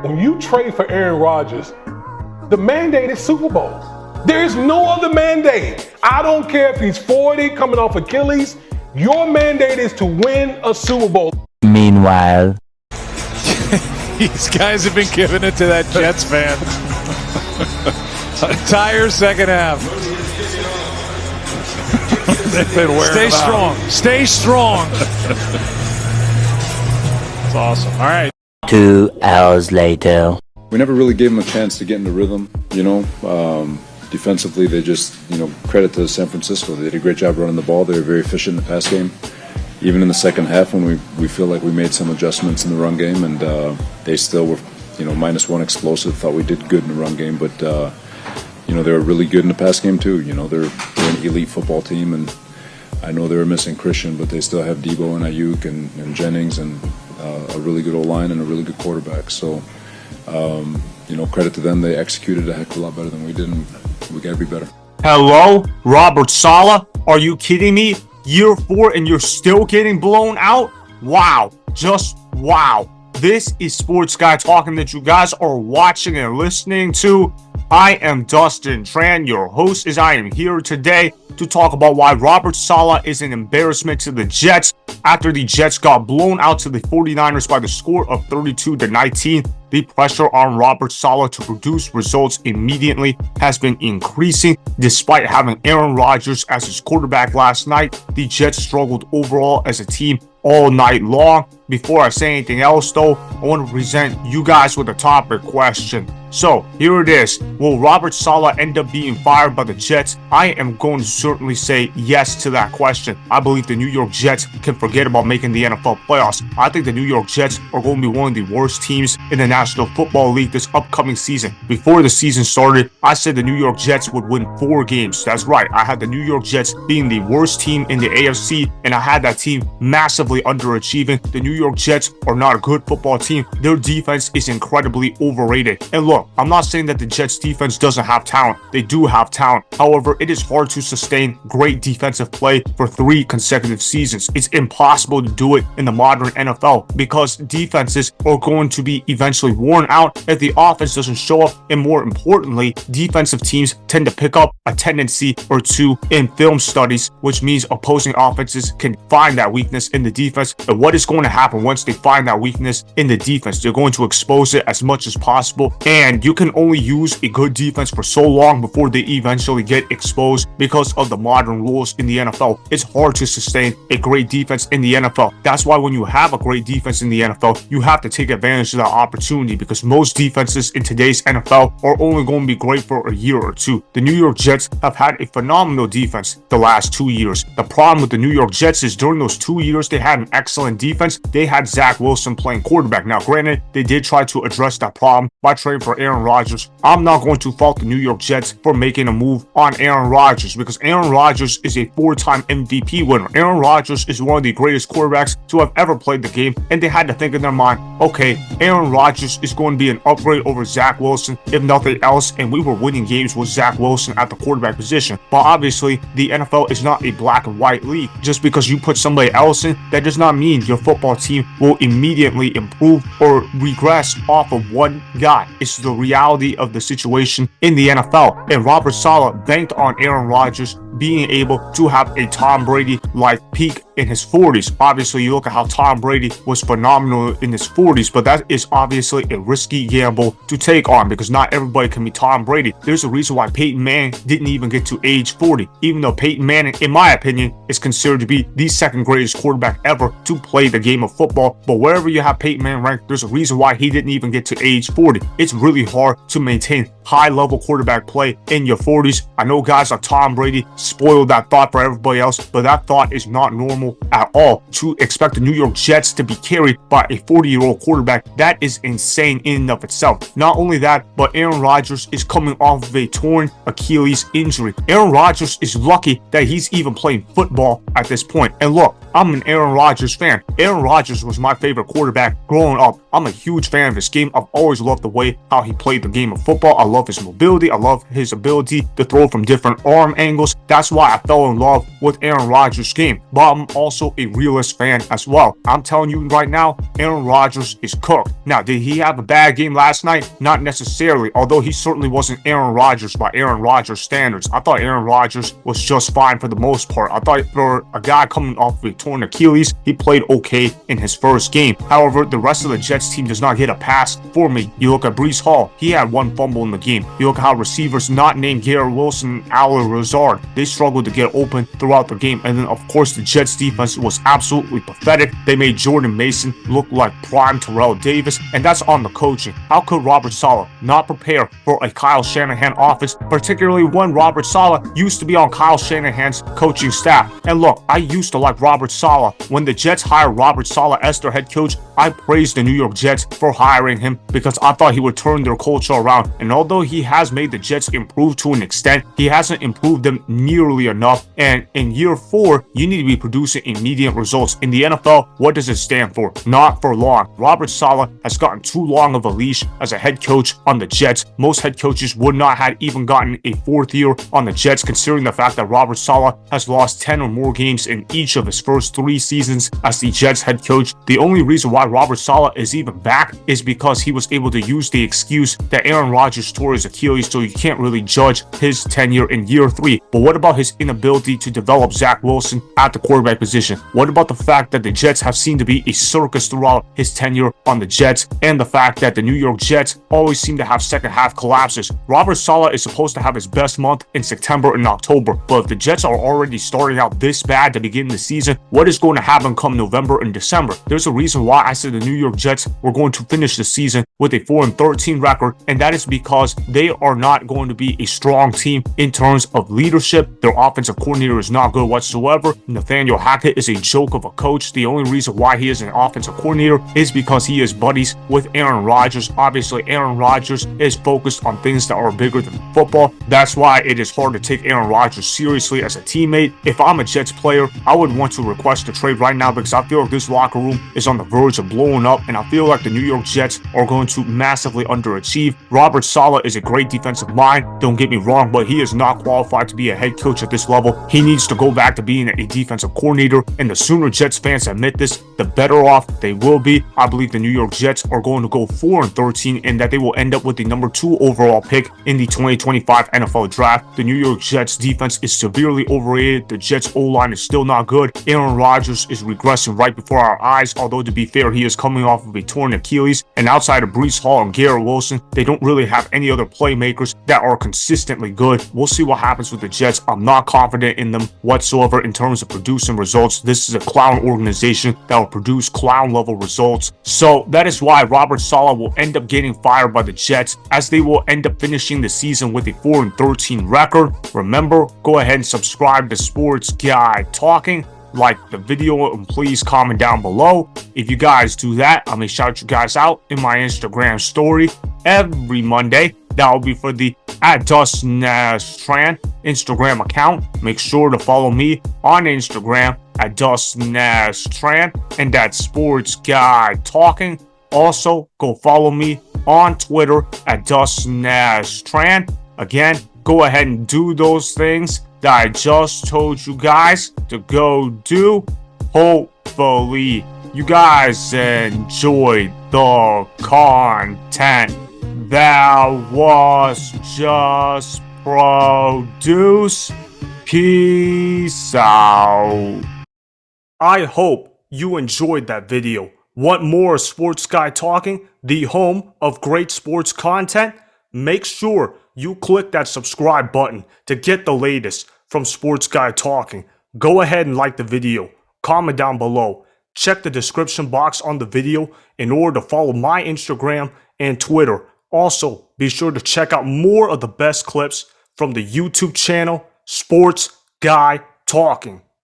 When you trade for Aaron Rodgers, the mandate is Super Bowl. There is no other mandate. I don't care if he's 40 coming off Achilles. Your mandate is to win a Super Bowl. Meanwhile, these guys have been giving it to that Jets fan. Entire second half. They've been wearing Stay strong. Out. Stay strong. It's awesome. All right. 2 hours later. We never really gave them a chance to get into rhythm, Defensively, they just, credit to San Francisco. They did a great job running the ball. They were very efficient in the pass game. Even in the second half when we feel like we made some adjustments in the run game, and they still were, -1 explosive. Thought we did good in the run game, but, they were really good in the pass game too. They're an elite football team, and I know they were missing Christian, but they still have Debo and Ayuk and Jennings and a really good O-line and a really good quarterback. So, credit to them. They executed a heck of a lot better than we did, and we got to be better. Hello, Robert Saleh? Are you kidding me? Year 4 and you're still getting blown out? Wow. Just wow. This is Sports Guy Talking that you guys are watching and listening to. I am Dustin Tran, your host, as I am here today to talk about why Robert Saleh is an embarrassment to the Jets after the Jets got blown out to the 49ers by the score of 32-19. The pressure on Robert Saleh to produce results immediately has been increasing. Despite having Aaron Rodgers as his quarterback last night, the Jets struggled overall as a team all night long. Before I say anything else though, I want to present you guys with a topic question. So here it is. Will Robert Saleh end up being fired by the Jets? I am going to certainly say yes to that question. I believe the New York Jets can forget about making the NFL playoffs. I think the New York Jets are going to be one of the worst teams in the National Football League this upcoming season. Before the season started, I said the New York Jets would win 4 games. That's right. I had the New York Jets being the worst team in the AFC, and I had that team massively underachieving. The New York Jets are not a good football team. Their defense is incredibly overrated. And look, I'm not saying that the Jets defense doesn't have talent. They do have talent. However, it is hard to sustain great defensive play for 3 consecutive seasons. It's impossible to do it in the modern NFL because defenses are going to be eventually worn out if the offense doesn't show up. And more importantly, defensive teams tend to pick up a tendency or two in film studies, which means opposing offenses can find that weakness in the defense. And what is going to happen once they find that weakness in the defense? They're going to expose it as much as possible. And you can only use a good defense for so long before they eventually get exposed because of the modern rules in the NFL. It's hard to sustain a great defense in the NFL. That's why when you have a great defense in the NFL, you have to take advantage of that opportunity because most defenses in today's NFL are only going to be great for a year or two. The New York Jets have had a phenomenal defense the last 2 years. The problem with the New York Jets is during those 2 years, they had an excellent defense. They had Zach Wilson playing quarterback. Now, granted, they did try to address that problem by trading for Aaron Rodgers. I'm not going to fault the New York Jets for making a move on Aaron Rodgers because Aaron Rodgers is a 4-time MVP winner. Aaron Rodgers is one of the greatest quarterbacks to have ever played the game, and they had to think in their mind, okay, Aaron Rodgers is going to be an upgrade over Zach Wilson, if nothing else, and we were winning games with Zach Wilson at the quarterback position. But obviously, the NFL is not a black and white league. Just because you put somebody else in, that does not mean your football team will immediately improve or regress off of one guy. It's the reality of the situation in the NFL. And Robert Saleh banked on Aaron Rodgers being able to have a Tom Brady-like peak in his 40s. Obviously, you look at how Tom Brady was phenomenal in his 40s, but that is obviously a risky gamble to take on because not everybody can be Tom Brady. There's a reason why Peyton Manning didn't even get to age 40, even though Peyton Manning, in my opinion, is considered to be the second greatest quarterback ever to play the game of football. But wherever you have Peyton Manning ranked, there's a reason why he didn't even get to age 40. It's really hard to maintain high-level quarterback play in your 40s. I know guys like Tom Brady spoiled that thought for everybody else, but that thought is not normal at all. To expect the New York Jets to be carried by a 40-year-old quarterback, that is insane in and of itself. Not only that, but Aaron Rodgers is coming off of a torn Achilles injury. Aaron Rodgers is lucky that he's even playing football at this point. And look, I'm an Aaron Rodgers fan. Aaron Rodgers was my favorite quarterback growing up I'm a huge fan of his game. I've always loved the way how he played the game of football. I love his mobility. I love his ability to throw from different arm angles. That's why I fell in love with Aaron Rodgers' game. But I'm also a realist fan as well. I'm telling you right now, Aaron Rodgers is cooked. Now, did he have a bad game last night? Not necessarily, although he certainly wasn't Aaron Rodgers by Aaron Rodgers standards. I thought Aaron Rodgers was just fine for the most part. I thought for a guy coming off of a torn Achilles, he played okay in his first game. However, the rest of the Jets team does not get a pass for me. You look at Breece Hall, he had one fumble in the game. You look at how receivers not named Garrett Wilson and Allen Lazard, they struggled to get open throughout the game. And then, of course, the Jets defense was absolutely pathetic. They made Jordan Mason look like prime Terrell Davis, and that's on the coaching. How could Robert Saleh not prepare for a Kyle Shanahan offense, particularly when Robert Saleh used to be on Kyle Shanahan's coaching staff? And look, I used to like Robert Saleh. When the Jets hired Robert Saleh as their head coach, I praised the New York Jets for hiring him because I thought he would turn their culture around. And although he has made the Jets improve to an extent, he hasn't improved them nearly enough. And in year 4, you need to be producing immediate results. In the NFL, what does it stand for? Not for long. Robert Saleh has gotten too long of a leash as a head coach on the Jets. Most head coaches would not have even gotten a 4th year on the Jets, considering the fact that Robert Saleh has lost 10 or more games in each of his first 3 seasons as the Jets head coach. The only reason why Robert Saleh is even back is because he was able to use the excuse that Aaron Rodgers tore his Achilles, so you can't really judge his tenure in year 3. But what about his inability to develop Zach Wilson at the quarterback position? What about the fact that the Jets have seemed to be a circus throughout his tenure on the Jets, and the fact that the New York Jets always seem to have second half collapses? Robert Saleh is supposed to have his best month in September and October, but if the Jets are already starting out this bad to begin the season, what is going to happen come November and December? There's a reason why I said the New York Jets were going to finish the season with a 4-13 record, and that is because they are not going to be a strong team in terms of leadership. Their offensive coordinator is not good whatsoever. Nathaniel Hackett is a joke of a coach. The only reason why he is an offensive coordinator is because he is buddies with Aaron Rodgers. Obviously, Aaron Rodgers is focused on things that are bigger than football. That's why it is hard to take Aaron Rodgers seriously as a teammate. If I'm a Jets player, I would want to request a trade right now because I feel like this locker room is on the verge of blowing up, and I feel like the New York Jets are going to massively underachieve. Robert Saleh is a great defensive mind, don't get me wrong, but he is not qualified to be a head coach at this level. He needs to go back to being a defensive coordinator, and the sooner Jets fans admit this, the better off they will be. I believe the New York Jets are going to go 4-13 and that they will end up with the number 2 overall pick in the 2025 NFL Draft. The New York Jets defense is severely overrated. The Jets O-line is still not good. Aaron Rodgers is regressing right before our eyes, although to be fair, he is coming off of a torn Achilles, and outside of Breece Hall and Garrett Wilson, they don't really have any other playmakers that are consistently good. We'll see what happens with the Jets. I'm not confident in them whatsoever in terms of producing results. This is a clown organization that will produce clown level results. So that is why Robert Saleh will end up getting fired by the Jets, as they will end up finishing the season with a 4-13 record. Remember, go ahead and subscribe to Sports Guy Talking. Like the video and please comment down below. If you guys do that, I'm gonna shout you guys out in my Instagram story every Monday. That will be for the @DustinNashTran Instagram account. Make sure to follow me on Instagram @DustinNashTran, and that's Sports Guy Talking. Also, go follow me on Twitter @DustinNashTran. Again, go ahead and do those things that I just told you guys to go do. Hopefully, you guys enjoyed the content that was just produced. Peace out. I hope you enjoyed that video. Want more Sports Guy Talking, the home of great sports content? Make sure you click that subscribe button to get the latest from Sports Guy Talking. Go ahead and like the video, comment down below, check the description box on the video in order to follow my Instagram and Twitter. Also, be sure to check out more of the best clips from the YouTube channel Sports Guy Talking.